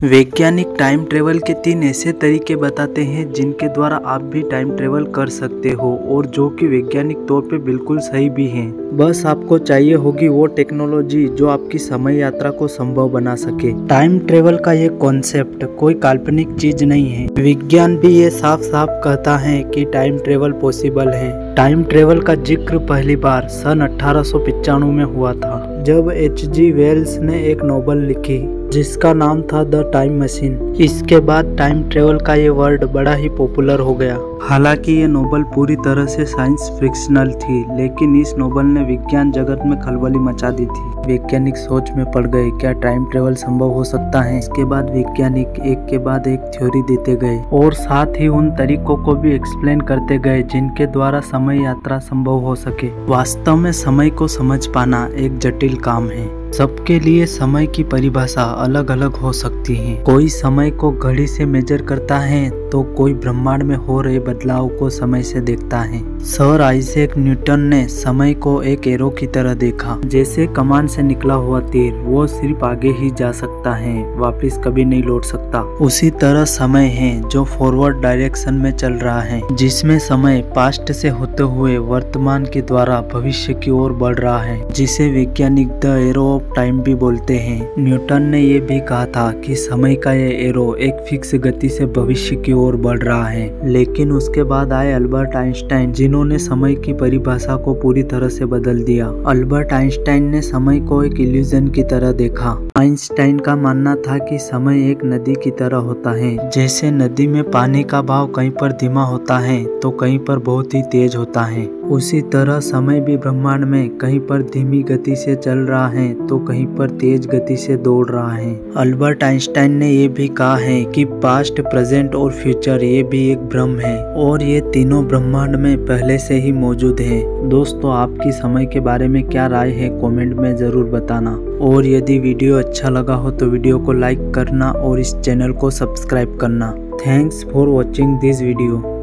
वैज्ञानिक time travel के 3 ऐसे तरीके बताते हैं जिनके द्वारा आप भी टाइम ट्रेवल कर सकते हो और जो कि वैज्ञानिक तौर पे बिल्कुल सही भी हैं। बस आपको चाहिए होगी वो टेक्नोलॉजी जो आपकी समय यात्रा को संभव बना सके। टाइम ट्रेवल का ये कॉन्सेप्ट कोई काल्पनिक चीज नहीं है। विज्ञान भी ये साफ साफ कहता है कि टाइम ट्रेवल पॉसिबल है। टाइम ट्रेवल का जिक्र पहली बार सन 1895 में हुआ था, जब H.G. वेल्स ने एक नॉवल लिखी जिसका नाम था द टाइम मशीन। इसके बाद टाइम ट्रेवल का ये वर्ड बड़ा ही पॉपुलर हो गया। हालांकि ये नॉवल पूरी तरह से साइंस फिक्शनल थी, लेकिन इस नॉवल ने विज्ञान जगत में खलबली मचा दी थी। वैज्ञानिक सोच में पड़ गए, क्या टाइम ट्रेवल संभव हो सकता है। इसके बाद वैज्ञानिक एक के बाद एक थ्योरी देते गए और साथ ही उन तरीकों को भी एक्सप्लेन करते गए जिनके द्वारा समय यात्रा संभव हो सके। वास्तव में समय को समझ पाना एक जटिल काम है। सबके लिए समय की परिभाषा अलग अलग हो सकती है। कोई समय को घड़ी से मेजर करता है तो कोई ब्रह्मांड में हो रहे बदलाव को समय से देखता है। सर आइजैक न्यूटन ने समय को एक एरो की तरह देखा, जैसे कमान से निकला हुआ तीर, वो सिर्फ आगे ही जा सकता है, वापस कभी नहीं लौट सकता। उसी तरह समय है जो फॉरवर्ड डायरेक्शन में चल रहा है, जिसमें समय पास्ट से होते हुए वर्तमान के द्वारा भविष्य की ओर बढ़ रहा है, जिसे वैज्ञानिक द एरो ऑफ टाइम भी बोलते हैं। न्यूटन ने ये भी कहा था कि समय का ये एरो एक फिक्स गति से भविष्य की ओर बढ़ रहा है। लेकिन उसके बाद आए अल्बर्ट आइंस्टाइन, जिन्होंने समय की परिभाषा को पूरी तरह से बदल दिया। अल्बर्ट आइंस्टाइन ने समय को एक इल्यूजन की तरह देखा। आइंस्टाइन का मानना था कि समय एक नदी की तरह होता है। जैसे नदी में पानी का बहाव कहीं पर धीमा होता है तो कहीं पर बहुत ही तेज होता है, उसी तरह समय भी ब्रह्मांड में कहीं पर धीमी गति से चल रहा है तो कहीं पर तेज गति से दौड़ रहा है। अल्बर्ट आइंस्टाइन ने ये भी कहा है कि पास्ट, प्रेजेंट और फ्यूचर ये भी एक भ्रम है और ये तीनों ब्रह्मांड में पहले से ही मौजूद है। दोस्तों, आपकी समय के बारे में क्या राय है कमेंट में जरूर बताना, और यदि वीडियो अच्छा लगा हो तो वीडियो को लाइक करना और इस चैनल को सब्सक्राइब करना। Thanks for watching this video.